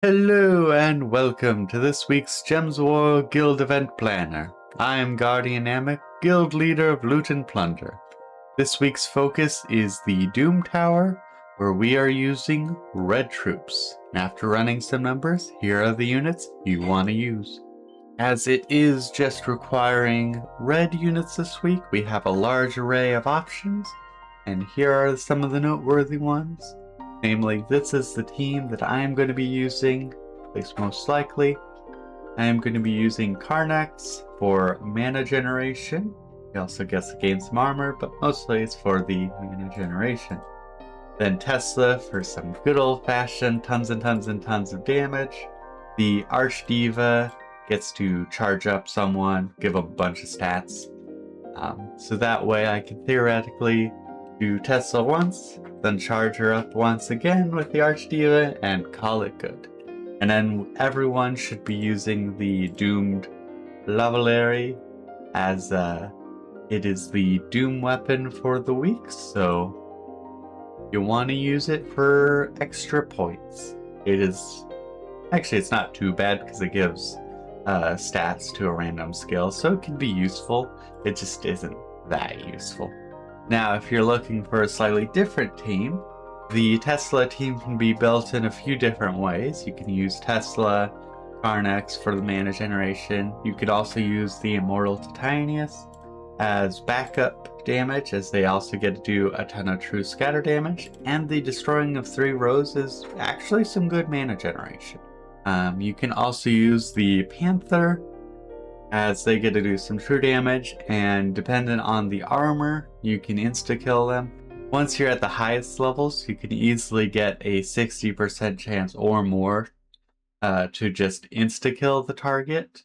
Hello and welcome to this week's Gems War Guild Event Planner. I am Guardian Namek, Guild Leader of Loot and Plunder. This week's focus is the Doom Tower, where we are using red troops. And after running some numbers, here are the units you want to use. As it is just requiring red units this week, we have a large array of options, and here are some of the noteworthy ones. Namely, this is the team that I am going to be using, at least most likely. I am going to be using Karnax for mana generation. He also gets to gain some armor, but mostly it's for the mana generation. Then Tesla for some good old-fashioned tons and tons and tons of damage. The Archdiva gets to charge up someone, give them a bunch of stats. So that way I can theoretically do Tesla once, then charge her up once again with the Archdiva, and call it good. And then everyone should be using the Doomed Lavalieri, as it is the Doom weapon for the week, so you want to use it for extra points. It's not too bad because it gives stats to a random skill, so it can be useful. It just isn't that useful. Now, if you're looking for a slightly different team, the Tesla team can be built in a few different ways. You can use Tesla, Karnax for the mana generation. You could also use the Immortal Titanius as backup damage, as they also get to do a ton of true scatter damage. And the Destroying of 3 Rows is actually some good mana generation. You can also use the Panther, as they get to do some true damage, and dependent on the armor, you can insta-kill them. Once you're at the highest levels, you can easily get a 60% chance or more to just insta-kill the target,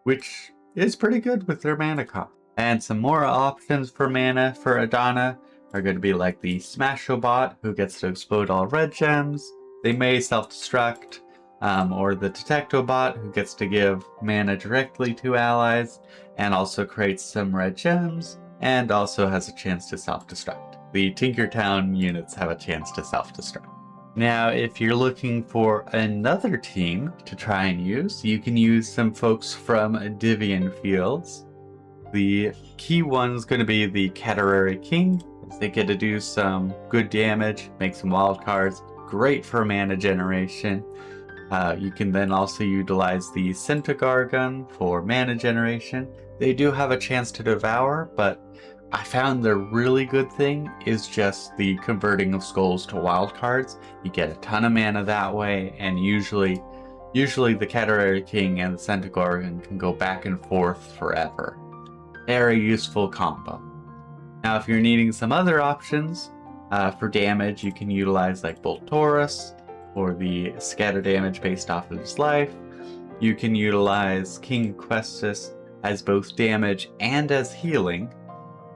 which is pretty good with their mana cost. And some more options for mana for Adana are going to be like the Smashobot, who gets to explode all red gems. They may self-destruct. Or the Detectobot, who gets to give mana directly to allies, and also creates some red gems, and also has a chance to self-destruct. The Tinkertown units have a chance to self-destruct. Now, if you're looking for another team to try and use, you can use some folks from Divian Fields. The key one's going to be the Caterary King, as they get to do some good damage, make some wild cards, great for mana generation. You can then also utilize the Centagargon for mana generation. They do have a chance to devour, but I found the really good thing is just the converting of skulls to wild cards. You get a ton of mana that way, and usually the Caterary King and the Centagargon can go back and forth forever. Very useful combo. Now, if you're needing some other options for damage, you can utilize like Boltorus, for the scatter damage based off of his life. You can utilize King Questus as both damage and as healing,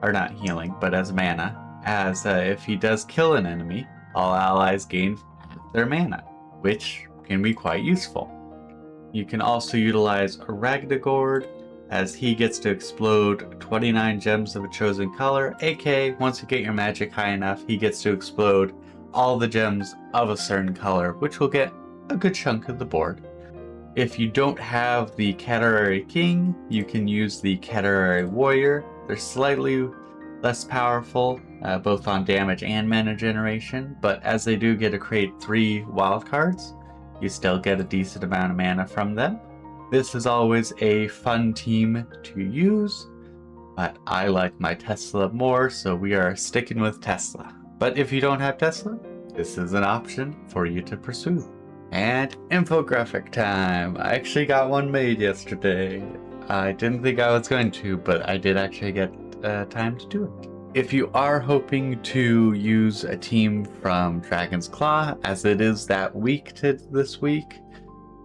or not healing, but as mana, as if he does kill an enemy, all allies gain their mana, which can be quite useful. You can also utilize Ragnagord, as he gets to explode 29 gems of a chosen color, aka once you get your magic high enough, he gets to explode all the gems of a certain color, which will get a good chunk of the board. If you don't have the Caterary King, you can use the Caterary Warrior. They're slightly less powerful, both on damage and mana generation, but as they do get to create 3 wild cards, you still get a decent amount of mana from them. This is always a fun team to use, but I like my Tesla more, so we are sticking with Tesla. But if you don't have Tesla, this is an option for you to pursue. And infographic time! I actually got one made yesterday. I didn't think I was going to, but I did actually get time to do it. If you are hoping to use a team from Dragon's Claw, as it is that week this week,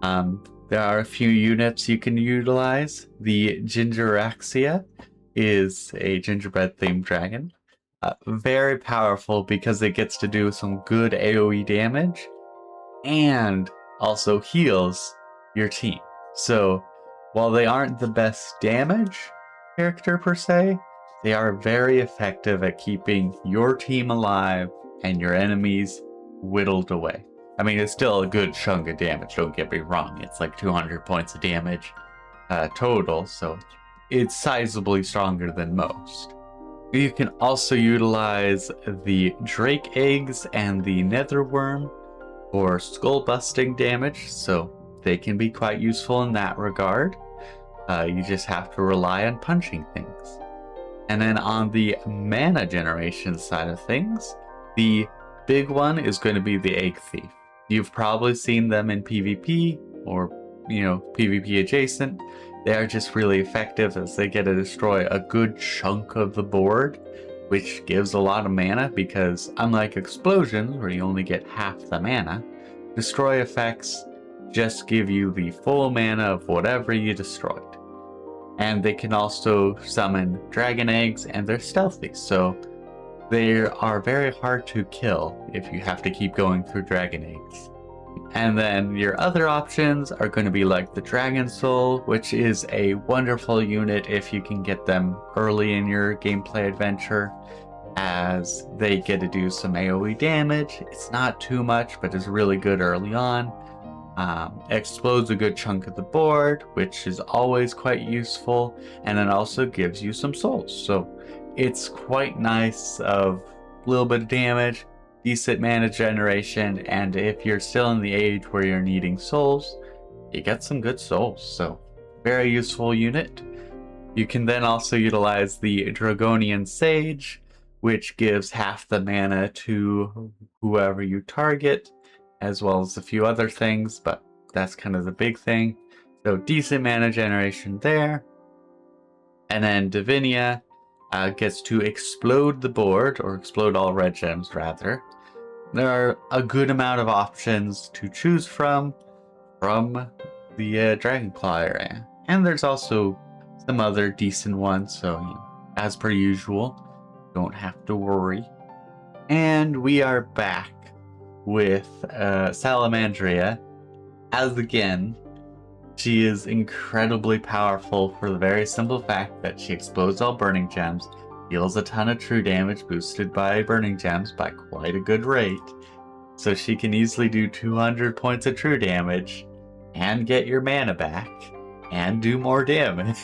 there are a few units you can utilize. The Gingeraxia is a gingerbread themed dragon. Very powerful because it gets to do some good AoE damage and also heals your team. So while they aren't the best damage character per se, they are very effective at keeping your team alive and your enemies whittled away. I mean, it's still a good chunk of damage, don't get me wrong. It's like 200 points of damage total, so it's sizably stronger than most. You can also utilize the Drake Eggs and the Nether Worm for skull busting damage, so they can be quite useful in that regard. You just have to rely on punching things. And then on the mana generation side of things, the big one is going to be the Egg Thief. You've probably seen them in PvP or, PvP adjacent. They are just really effective as they get to destroy a good chunk of the board, which gives a lot of mana because unlike explosions where you only get half the mana, destroy effects just give you the full mana of whatever you destroyed. And they can also summon dragon eggs, and they're stealthy, so they are very hard to kill if you have to keep going through dragon eggs. And then your other options are going to be like the Dragon Soul, which is a wonderful unit if you can get them early in your gameplay adventure, as they get to do some AoE damage. It's not too much, but it's really good early on. Explodes a good chunk of the board, which is always quite useful, and then also gives you some souls. So it's quite nice of a little bit of damage, decent mana generation, and if you're still in the age where you're needing souls, you get some good souls. So very useful unit. You can then also utilize the Dragonian Sage, which gives half the mana to whoever you target, as well as a few other things, but that's kind of the big thing. So decent mana generation there. And then Divinia gets to explode the board, or explode all red gems rather. There are a good amount of options to choose from the Dragonclaw area. And there's also some other decent ones, so as per usual, don't have to worry. And we are back with Salamandria, as again, she is incredibly powerful for the very simple fact that she explodes all burning gems, deals a ton of true damage boosted by burning gems by quite a good rate, so she can easily do 200 points of true damage, and get your mana back, and do more damage.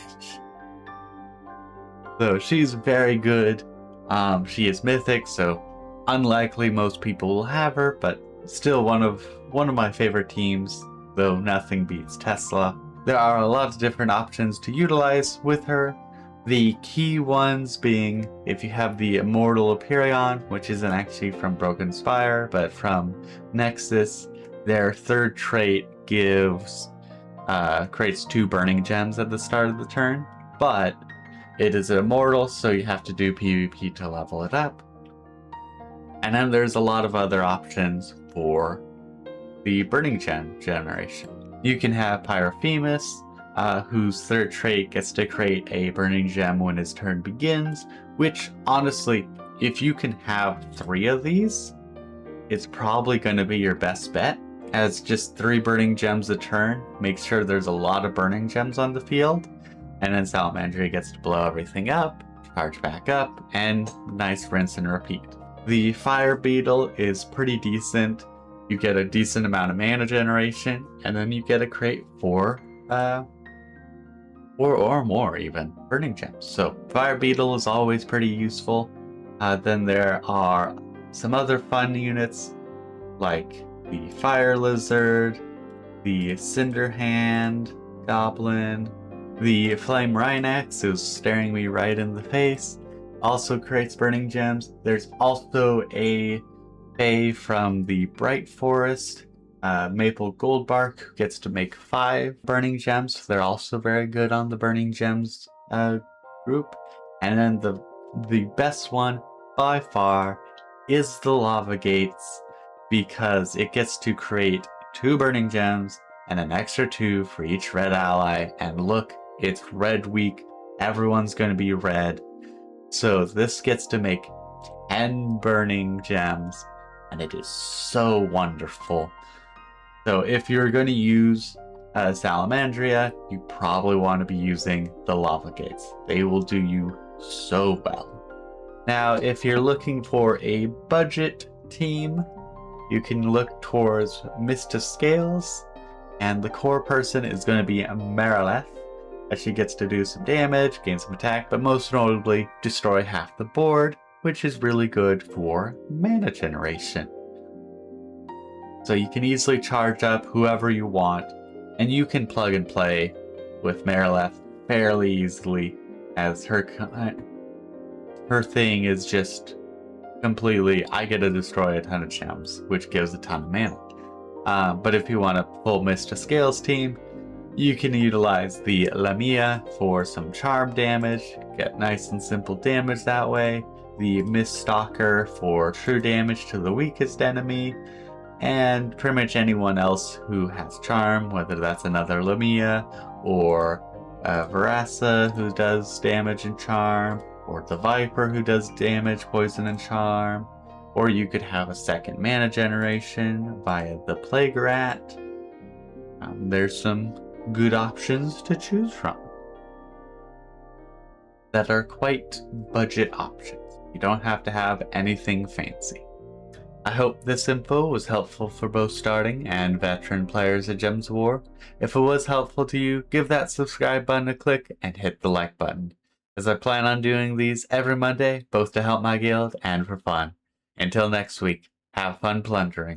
So she's very good. She is mythic, so unlikely most people will have her, but still one of my favorite teams, though nothing beats Tesla. There are a lot of different options to utilize with her. The key ones being, if you have the Immortal Aperion, which isn't actually from Broken Spire, but from Nexus, their third trait creates 2 burning gems at the start of the turn, but it is immortal, so you have to do PvP to level it up. And then there's a lot of other options for the burning gem generation. You can have Pyrophemus, whose third trait gets to create a burning gem when his turn begins, which honestly, if you can have 3 of these, it's probably going to be your best bet, as just 3 burning gems a turn makes sure there's a lot of burning gems on the field, and then Salamandria gets to blow everything up, charge back up, and nice rinse and repeat. The Fire Beetle is pretty decent. You get a decent amount of mana generation, and then you get to create 4 or more even burning gems. So Fire Beetle is always pretty useful. Then there are some other fun units like the Fire Lizard, the Cinder Hand Goblin, the Flame Rhinax is staring me right in the face, also creates burning gems. There's also a Fae from the Bright Forest, Maple Goldbark, who gets to make 5 burning gems. They're also very good on the burning gems group. And then the best one by far is the Lava Gates, because it gets to create 2 burning gems and an extra 2 for each red ally. And look, it's red week. Everyone's going to be red. So this gets to make 10 burning gems, and it is so wonderful. So if you're going to use Salamandria, you probably want to be using the Lava Gates. They will do you so well. Now, if you're looking for a budget team, you can look towards Mr. Scales, and the core person is going to be Marileth, as she gets to do some damage, gain some attack, but most notably destroy half the board, which is really good for mana generation. So you can easily charge up whoever you want, and you can plug and play with Marileth fairly easily, as her thing is just completely, I get to destroy a ton of gems, which gives a ton of mana. But if you want to pull Mr. Scales team, you can utilize the Lamia for some charm damage, get nice and simple damage that way, the Mist Stalker for true damage to the weakest enemy, and pretty much anyone else who has charm, whether that's another Lamia, or Verasa who does damage and charm, or the Viper who does damage, poison, and charm, or you could have a second mana generation via the Plague Rat. There's some good options to choose from that are quite budget options. You don't have to have anything fancy. I hope this info was helpful for both starting and veteran players of Gems of War. If it was helpful to you, give that subscribe button a click and hit the like button, as I plan on doing these every Monday, both to help my guild and for fun. Until next week, have fun plundering.